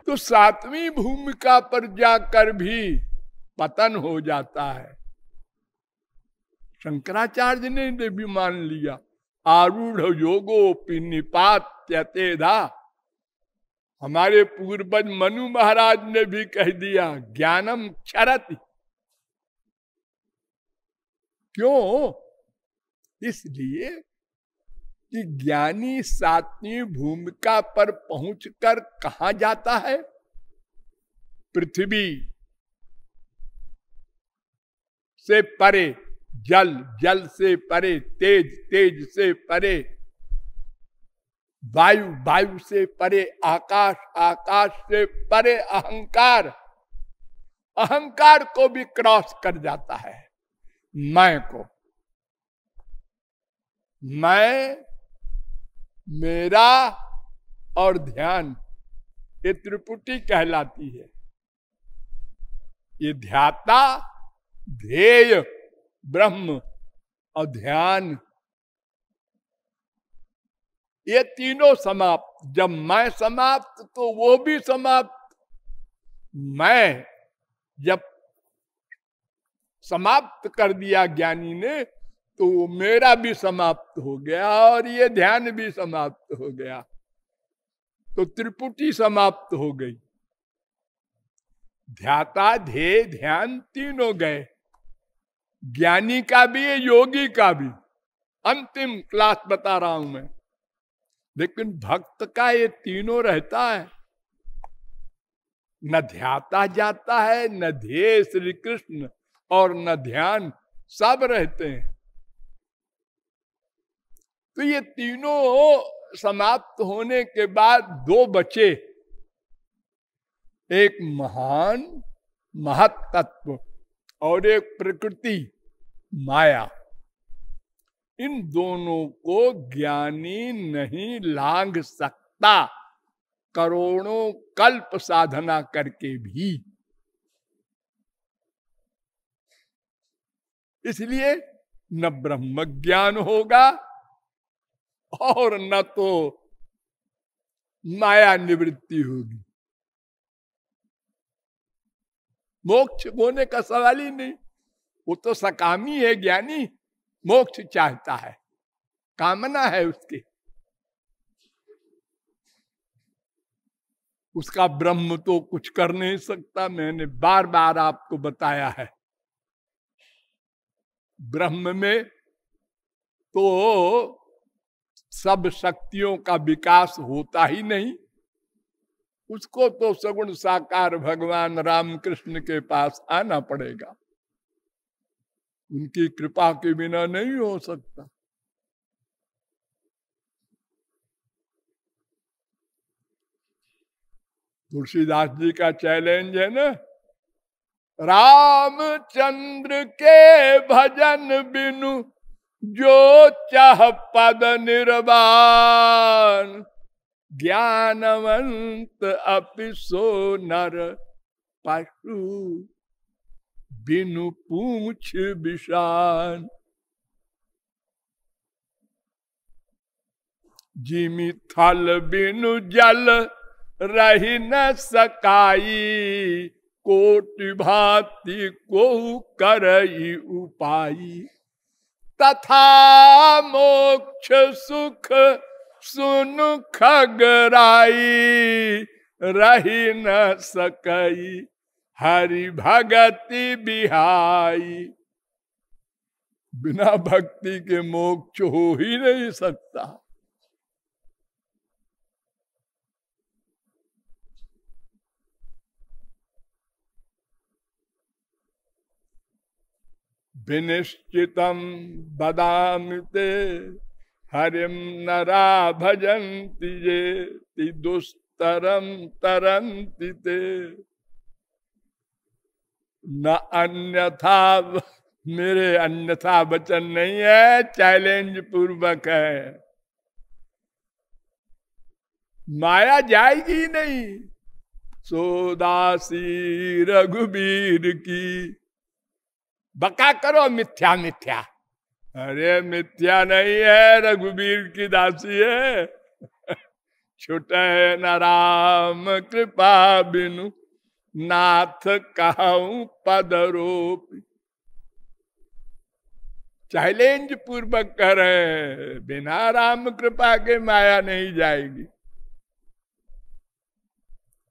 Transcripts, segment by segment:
तो सातवीं भूमिका पर जाकर भी पतन हो जाता है। शंकराचार्य ने भी मान लिया, आरूढ़ योगो पिनिपात त्यतेधा। हमारे पूर्वज मनु महाराज ने भी कह दिया ज्ञानम क्षरति। क्यों? इसलिए कि ज्ञानी सातवीं भूमिका पर पहुंचकर कहां जाता है? पृथ्वी से परे जल, जल से परे तेज, तेज से परे वायु, वायु से परे आकाश, आकाश से परे अहंकार, अहंकार को भी क्रॉस कर जाता है। मैं को, मैं, मेरा और ध्यान, ये त्रिपुटी कहलाती है। ये ध्याता, ध्येय ब्रह्म और ध्यान, ये तीनों समाप्त। जब मैं समाप्त तो वो भी समाप्त। मैं जब समाप्त कर दिया ज्ञानी ने तो मेरा भी समाप्त हो गया और ये ध्यान भी समाप्त हो गया। तो त्रिपुटी समाप्त हो गई। ध्याता, ध्येय, ध्यान तीनों गए। ज्ञानी का भी है, योगी का भी। अंतिम क्लास बता रहा हूं मैं। लेकिन भक्त का ये तीनों रहता है। न ध्याता जाता है, न ध्येय श्री कृष्ण और न ध्यान, सब रहते हैं। तो ये तीनों समाप्त होने के बाद दो बचे, एक महान महत तत्व और एक प्रकृति माया। इन दोनों को ज्ञानी नहीं लांघ सकता, करोड़ों कल्प साधना करके भी। इसलिए न ब्रह्म ज्ञान होगा और न तो माया निवृत्ति होगी। मोक्ष होने का सवाल ही नहीं। वो तो सकामी है ज्ञानी, मोक्ष चाहता है, कामना है उसकी। उसका ब्रह्म तो कुछ कर नहीं सकता। मैंने बार बार आपको बताया है, ब्रह्म में तो सब शक्तियों का विकास होता ही नहीं। उसको तो सगुण साकार भगवान रामकृष्ण के पास आना पड़ेगा। उनकी कृपा के बिना नहीं हो सकता। तुलसीदास जी का चैलेंज है ना, रामचंद्र के भजन बिनु जो चाह पद निर्वाण, ज्ञानवंत अपि सो नर पशु बिनु पूछ विषान। जिमि थल बिनु जल रही न सकाई, कोटि भांति को करई उपाई। तथा मोक्ष सुख सुनु खगराई, रही न सकई हरि भगति बिहाई। बिना भक्ति के मोक्ष हो ही नहीं सकता। विनिश्चितम बदामि ते हरिम नरा भजन्ति ये दुस्तरम तरन्ति ते। न अन्यथा, मेरे अन्यथा वचन नहीं है, चैलेंज पूर्वक है। माया जाएगी नहीं। सोदासी रघुबीर की बका करो मिथ्या मिथ्या। अरे मिथ्या नहीं है, रघुबीर की दासी है। छुटे न राम कृपा बिनु, नाथ कहूं पद रूप। चैलेंज पूर्वक कह रहे हैं, बिना राम कृपा के माया नहीं जाएगी।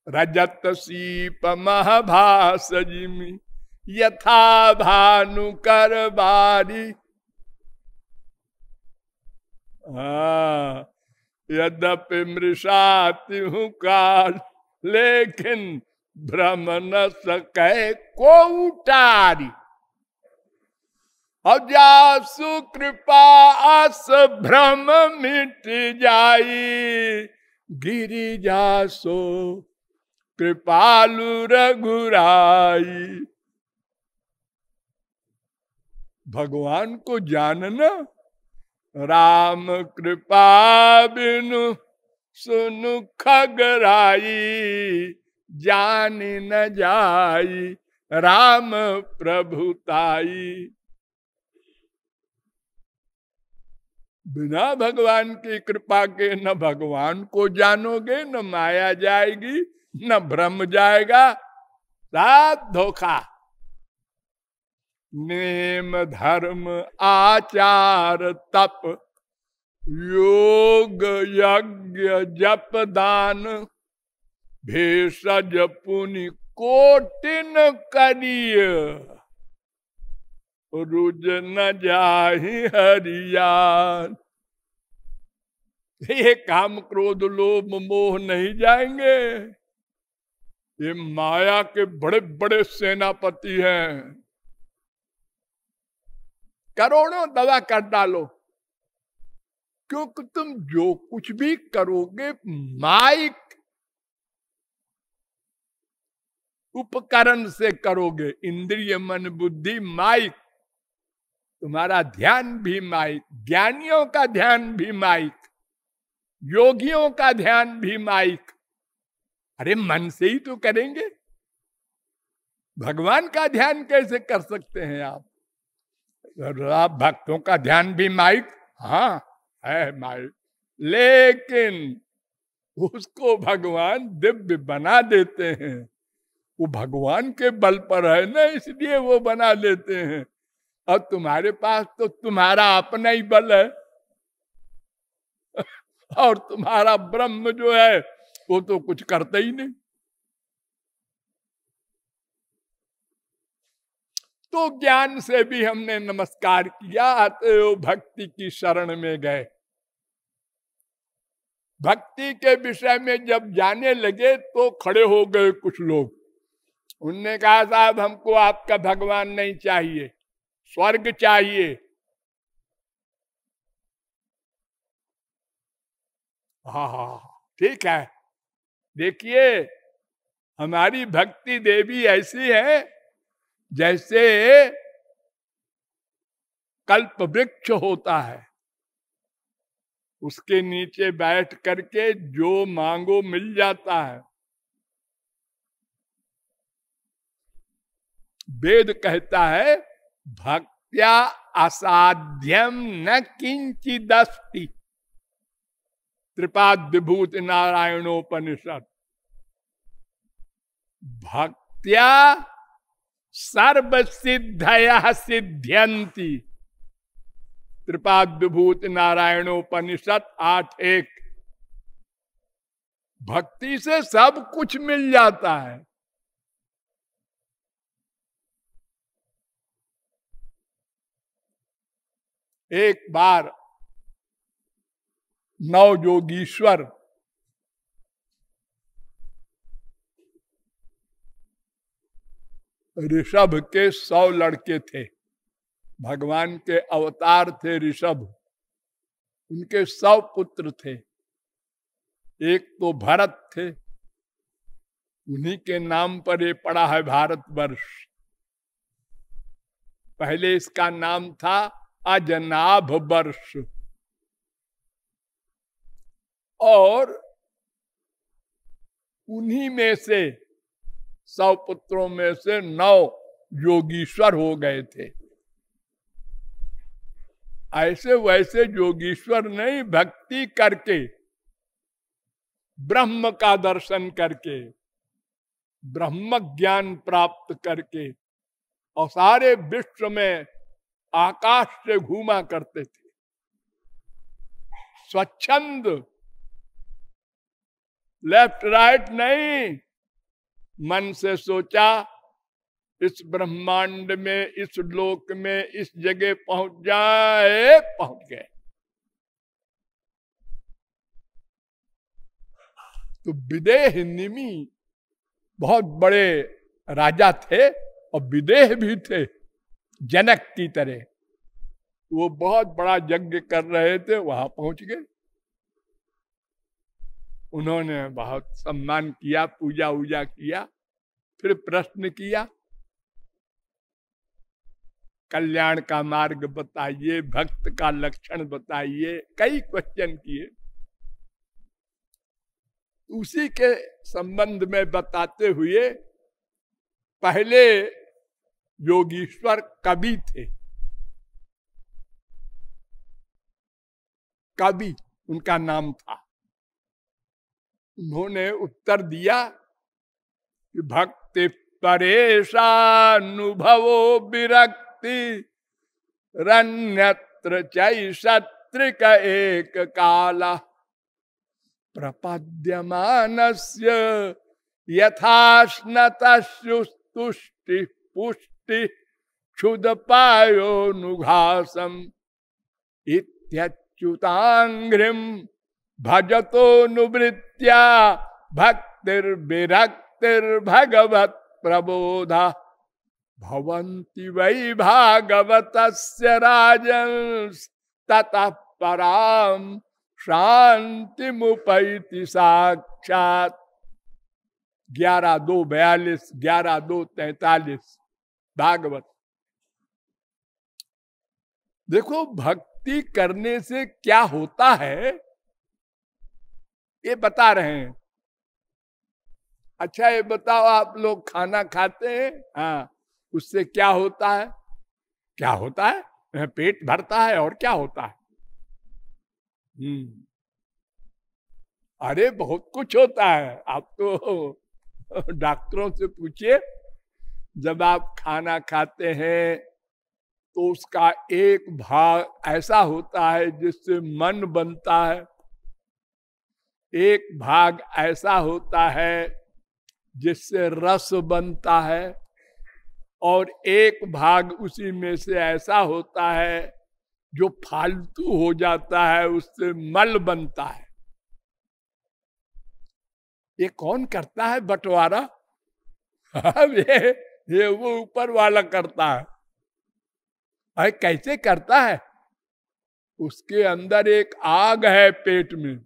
रजत सीप महाभास जिमि, यथा भानु कर बारी। यद्यपि मृषाति हूँ काल, लेकिन भ्रम न सके को उतारी। अब जासु कृपा अस भ्रम मिट जाई, गिरि जासो कृपालु रघुराई। भगवान को जानना, राम कृपा बिनु सुनु खगराई, जान न जाई राम प्रभुताई। बिना भगवान की कृपा के न भगवान को जानोगे, न माया जाएगी, न भ्रम जाएगा, सब धोखा। नेम धर्म आचार तप, योग यज्ञ जप दान, भेषज पुनि कोटिन करिय, रुज न जाहि हरियान। ये काम क्रोध लोभ मोह नहीं जाएंगे। ये माया के बड़े बड़े सेनापति हैं, करोड़ों दवा कर डालो, क्योंकि तुम जो कुछ भी करोगे माइक उपकरण से करोगे। इंद्रिय मन बुद्धि माइक, तुम्हारा ध्यान भी माइक, ज्ञानियों का ध्यान भी माइक, योगियों का ध्यान भी माइक। अरे मन से ही तो करेंगे, भगवान का ध्यान कैसे कर सकते हैं आप? भक्तों का ध्यान भी माइक, हाँ है माइक, लेकिन उसको भगवान दिव्य बना देते हैं। वो भगवान के बल पर है ना, इसलिए वो बना देते हैं। और तुम्हारे पास तो तुम्हारा अपना ही बल है और तुम्हारा ब्रह्म जो है वो तो कुछ करता ही नहीं। तो ज्ञान से भी हमने नमस्कार किया, तो भक्ति की शरण में गए। भक्ति के विषय में जब जाने लगे तो खड़े हो गए कुछ लोग। उनने कहा साहब हमको आपका भगवान नहीं चाहिए, स्वर्ग चाहिए। हाँ ठीक है, देखिए हमारी भक्ति देवी ऐसी है जैसे कल्प वृक्ष होता है, उसके नीचे बैठ करके जो मांगो मिल जाता है। वेद कहता है भक्त्या असाध्यम न किंचिदस्ति, त्रिपाद विभूति नारायणोपनिषद। भक्त्या सर्व सिद्धया सिद्ध्यंति, त्रिपाद विभूति नारायणोपनिषद 8:1। भक्ति से सब कुछ मिल जाता है। एक बार नवजोगीश्वर ऋषभ के 100 लड़के थे, भगवान के अवतार थे ऋषभ। उनके 100 पुत्र थे। एक तो भरत थे, उन्हीं के नाम पर ये पड़ा है भारतवर्ष। पहले इसका नाम था अजनाभ वर्ष। और उन्हीं में से 100 पुत्रों में से 9 योगीश्वर हो गए थे। ऐसे वैसे योगीश्वर नहीं, भक्ति करके ब्रह्म का दर्शन करके, ब्रह्म ज्ञान प्राप्त करके, और सारे विश्व में आकाश से घूमा करते थे स्वच्छंद, लेफ्ट राइट नहीं। मन से सोचा इस ब्रह्मांड में, इस लोक में, इस जगह पहुंच जाए, पहुंच गए। तो विदेह निमि बहुत बड़े राजा थे और विदेह भी थे जनक की तरह। वो बहुत बड़ा यज्ञ कर रहे थे, वहां पहुंच गए। उन्होंने बहुत सम्मान किया, पूजा वूजा किया, फिर प्रश्न किया कल्याण का मार्ग बताइए, भक्त का लक्षण बताइए, कई क्वेश्चन किए। उसी के संबंध में बताते हुए, पहले योगीश्वर कवि थे, कवि उनका नाम था। उन्होंने उत्तर दिया कि भक्ति परेशानुभवो विरक्ति रन्यत्र चैषत्रिक एक काला प्रपद्यमानस्य यथाश्नतुष्टि पुष्टि क्षुदपायोनुघासम इत्यच्युतांघ्रिम भजतो नुवृत्या भक्तिर्विरक्तिर्भगवत प्रबोधा भवन्ति वै भागवतस्य राजन् ततः पराम शांति मुपैति साक्षात। 11:2:42, 11:2:43 भागवत। देखो भक्ति करने से क्या होता है ये बता रहे हैं। अच्छा ये बताओ, आप लोग खाना खाते हैं, हाँ, उससे क्या होता है? क्या होता है? पेट भरता है, और क्या होता है? अरे बहुत कुछ होता है। आप तो डॉक्टरों से पूछिए, जब आप खाना खाते हैं तो उसका एक भाग ऐसा होता है जिससे मन बनता है, एक भाग ऐसा होता है जिससे रस बनता है, और एक भाग उसी में से ऐसा होता है जो फालतू हो जाता है, उससे मल बनता है। ये कौन करता है बंटवारा? ये वो ऊपर वाला करता है। अरे कैसे करता है? उसके अंदर एक आग है पेट में।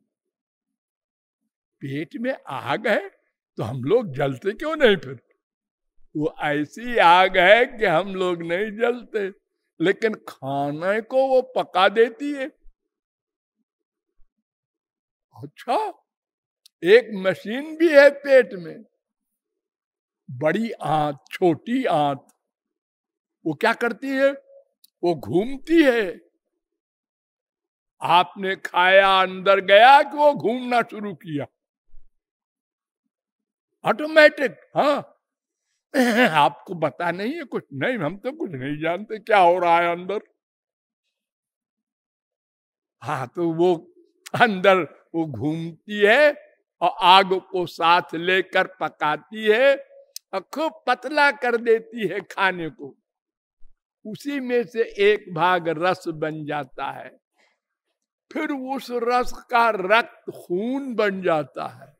पेट में आग है तो हम लोग जलते क्यों नहीं? फिर वो ऐसी आग है कि हम लोग नहीं जलते, लेकिन खाने को वो पका देती है। अच्छा, एक मशीन भी है पेट में, बड़ी आंत, छोटी आंत। वो क्या करती है? वो घूमती है। आपने खाया, अंदर गया कि वो घूमना शुरू किया ऑटोमेटिक। हाँ, आपको पता नहीं है कुछ? नहीं, हम तो कुछ नहीं जानते क्या हो रहा है अंदर। हाँ, तो वो अंदर वो घूमती है और आग को साथ लेकर पकाती है और खूब पतला कर देती है खाने को। उसी में से एक भाग रस बन जाता है, फिर उस रस का रक्त खून बन जाता है,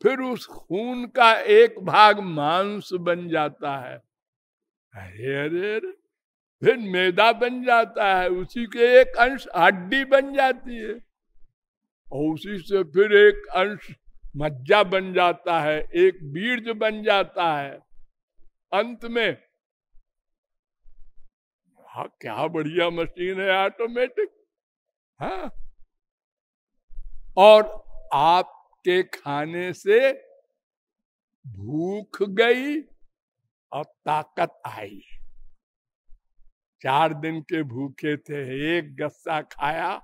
फिर उस खून का एक भाग मांस बन जाता है। अरे अरे अरे, फिर मैदा बन जाता है, उसी के एक अंश हड्डी बन जाती है, और उसी से फिर एक अंश मज्जा बन जाता है, एक बीज बन जाता है। अंत में हाँ, क्या बढ़िया मशीन है ऑटोमेटिक। हाँ, और आपके खाने से भूख गई और ताकत आई। 4 दिन के भूखे थे, एक गस्सा खाया,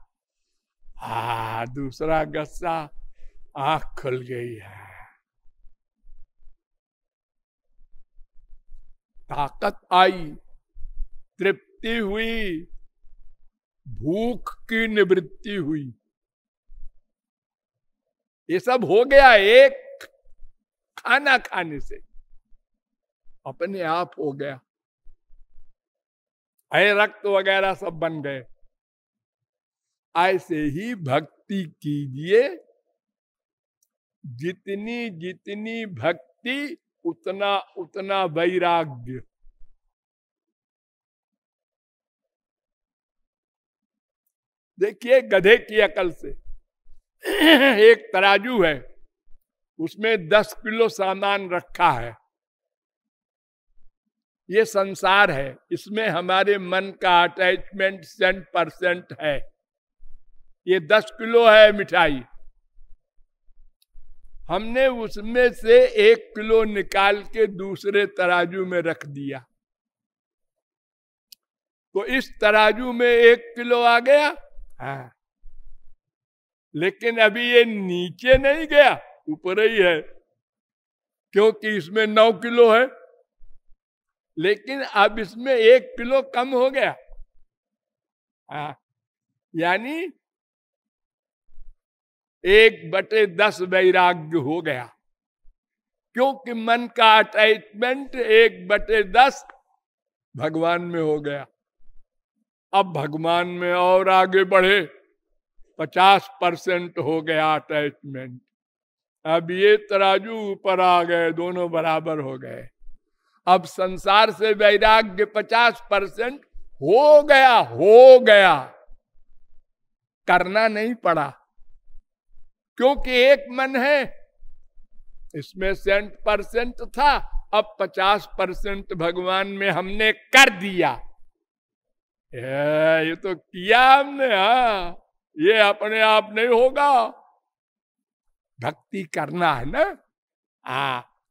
दूसरा गस्सा, आंख खुल गई है, ताकत आई, तृप्ति हुई, भूख की निवृत्ति हुई। ये सब हो गया एक खाना खाने से, अपने आप हो गया। रक्त वगैरह सब बन गए। ऐसे ही भक्ति कीजिए, जितनी जितनी भक्ति उतना उतना वैराग्य। देखिए गधे की अकल से एक तराजू है, उसमें 10 किलो सामान रखा है। ये संसार है, इसमें हमारे मन का अटैचमेंट 100% है। ये 10 किलो है मिठाई, हमने उसमें से 1 किलो निकाल के दूसरे तराजू में रख दिया, तो इस तराजू में 1 किलो आ गया। हाँ, लेकिन अभी ये नीचे नहीं गया, ऊपर ही है, क्योंकि इसमें 9 किलो है। लेकिन अब इसमें 1 किलो कम हो गया। हाँ, यानी 1/10 वैराग्य हो गया, क्योंकि मन का अटैचमेंट 1/10 भगवान में हो गया। अब भगवान में और आगे बढ़े, 50% हो गया अटैचमेंट। अब ये तराजू ऊपर आ गए, दोनों बराबर हो गए। अब संसार से वैराग्य 50% हो गया, करना नहीं पड़ा, क्योंकि एक मन है, इसमें 100% था, अब 50% भगवान में हमने कर दिया। ये तो किया हमने। हाँ, ये अपने आप नहीं होगा, भक्ति करना है ना।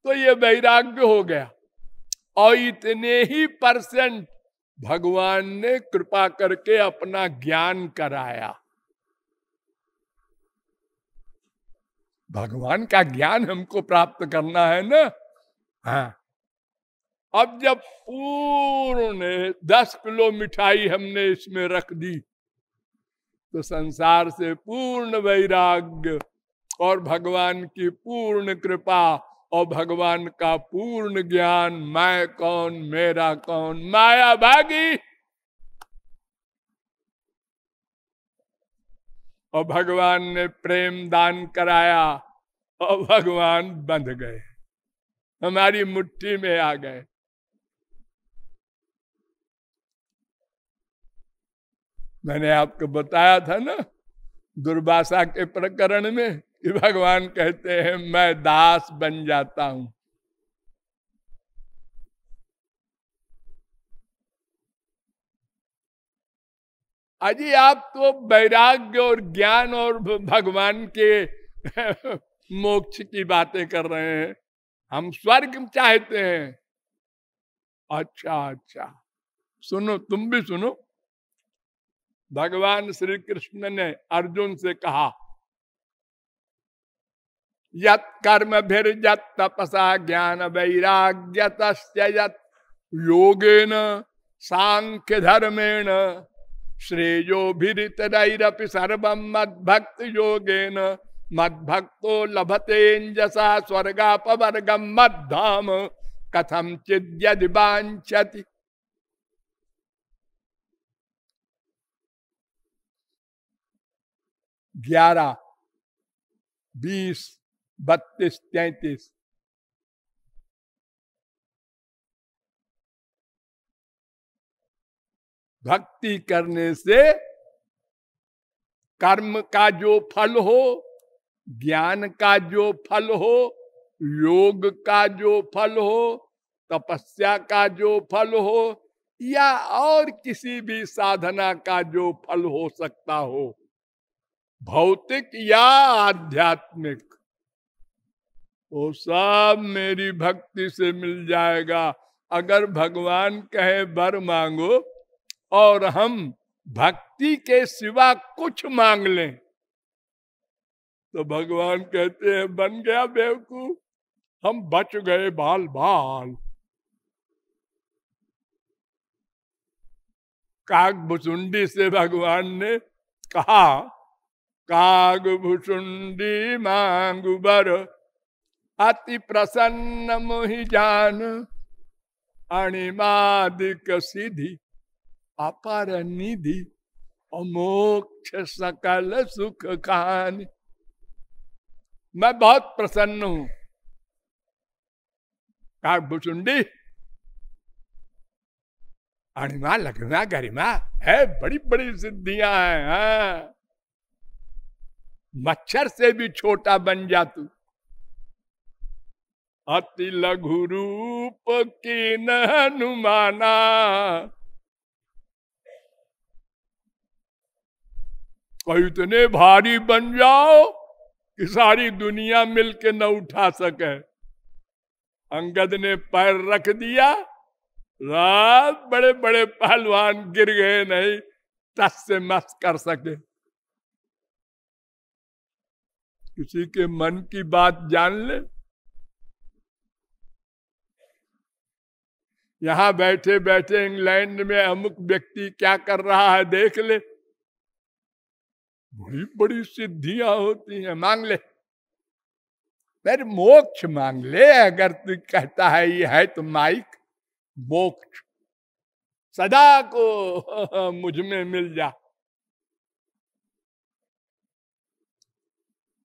तो ये वैराग्य हो गया, और इतने ही % भगवान ने कृपा करके अपना ज्ञान कराया। भगवान का ज्ञान हमको प्राप्त करना है ना। हाँ, अब जब पूर्ण 10 किलो मिठाई हमने इसमें रख दी, तो संसार से पूर्ण वैराग्य और भगवान की पूर्ण कृपा और भगवान का पूर्ण ज्ञान, मैं कौन मेरा कौन, माया भागी, और भगवान ने प्रेम दान कराया, और भगवान बंध गए, हमारी मुट्ठी में आ गए। मैंने आपको बताया था ना दुर्वासा के प्रकरण में कि भगवान कहते हैं मैं दास बन जाता हूं। अजी आप तो वैराग्य और ज्ञान और भगवान के मोक्ष की बातें कर रहे हैं, हम स्वर्ग चाहते हैं। अच्छा, सुनो, तुम भी सुनो। भगवान श्री कृष्ण ने अर्जुन से कहा, यत् कर्म भीर यत् तपसा ज्ञान वैराग्यतस्य यत् योगेन सांख्य धर्मेण श्रेयो भिरितरैरपि सर्वं मद्भक्त योगेन मद्भक्तो लभतेऽंजसा स्वर्गापवर्गं मद्धाम कथम चिद्यदि वाञ्छति। 11, 20, 32, 33 भक्ति करने से कर्म का जो फल हो, ज्ञान का जो फल हो, योग का जो फल हो, तपस्या का जो फल हो, या और किसी भी साधना का जो फल हो सकता हो, भौतिक या आध्यात्मिक, वो सब मेरी भक्ति से मिल जाएगा। अगर भगवान कहे वर मांगो और हम भक्ति के सिवा कुछ मांग लें, तो भगवान कहते हैं बन गया बेवकूफ, हम बच गए बाल बाल। काग भुसुंडी से भगवान ने कहा, काग भुसुंडी मांगु बर, अति प्रसन्न मोहि जान, अणिमादिक सिद्धि अपर निधि, अमोक्ष सकल सुख खान। मैं बहुत प्रसन्न हूं। काग भुसुंडी अणिमा लघिमा गरिमा है, बड़ी बड़ी सिद्धियां हैं। हाँ। मच्छर से भी छोटा बन जा तू। अति लघु रूप की न हनुमाना, कोई इतने भारी बन जाओ कि सारी दुनिया मिलके न उठा सके। अंगद ने पैर रख दिया, रात बड़े बड़े पहलवान गिर गए, नहीं टस से मस कर सके। किसी के मन की बात जान ले। यहां बैठे बैठे इंग्लैंड में अमुक व्यक्ति क्या कर रहा है देख ले, बड़ी बड़ी सिद्धियां होती हैं, मांग ले। फिर मोक्ष मांग ले, अगर तू कहता है ये है तो माइक मोक्ष सदा को मुझ में मिल जा।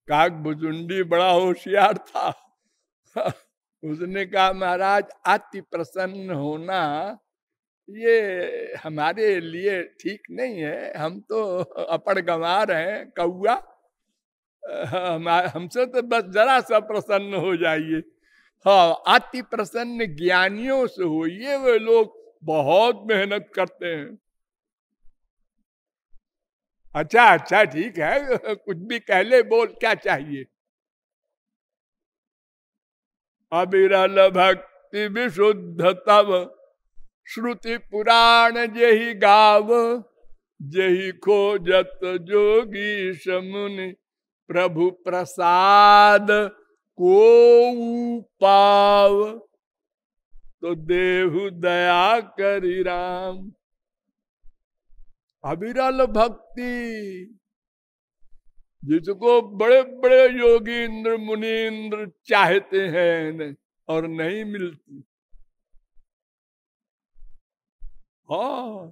काग भुसुंडी बड़ा होशियार था। उसने कहा महाराज अति प्रसन्न होना ये हमारे लिए ठीक नहीं है, हम तो अपड़ गंवार हैं कौआ, हमसे तो बस जरा सा प्रसन्न हो जाइए। हाँ, अति प्रसन्न ज्ञानियों से होइए, वे लोग बहुत मेहनत करते हैं। अच्छा अच्छा ठीक है, कुछ भी कह ले, बोल क्या चाहिए। अविरल भक्ति विशुद्ध तव, श्रुति पुराण जेहि गाव, जेहि खोजत जोगीश मुनि, प्रभु प्रसाद को पाव, तो देहु दया करी राम। अविरल भक्ति, जिसको बड़े बड़े योगी इंद्र मुनीन्द्र चाहते हैं और नहीं मिलती। हाँ,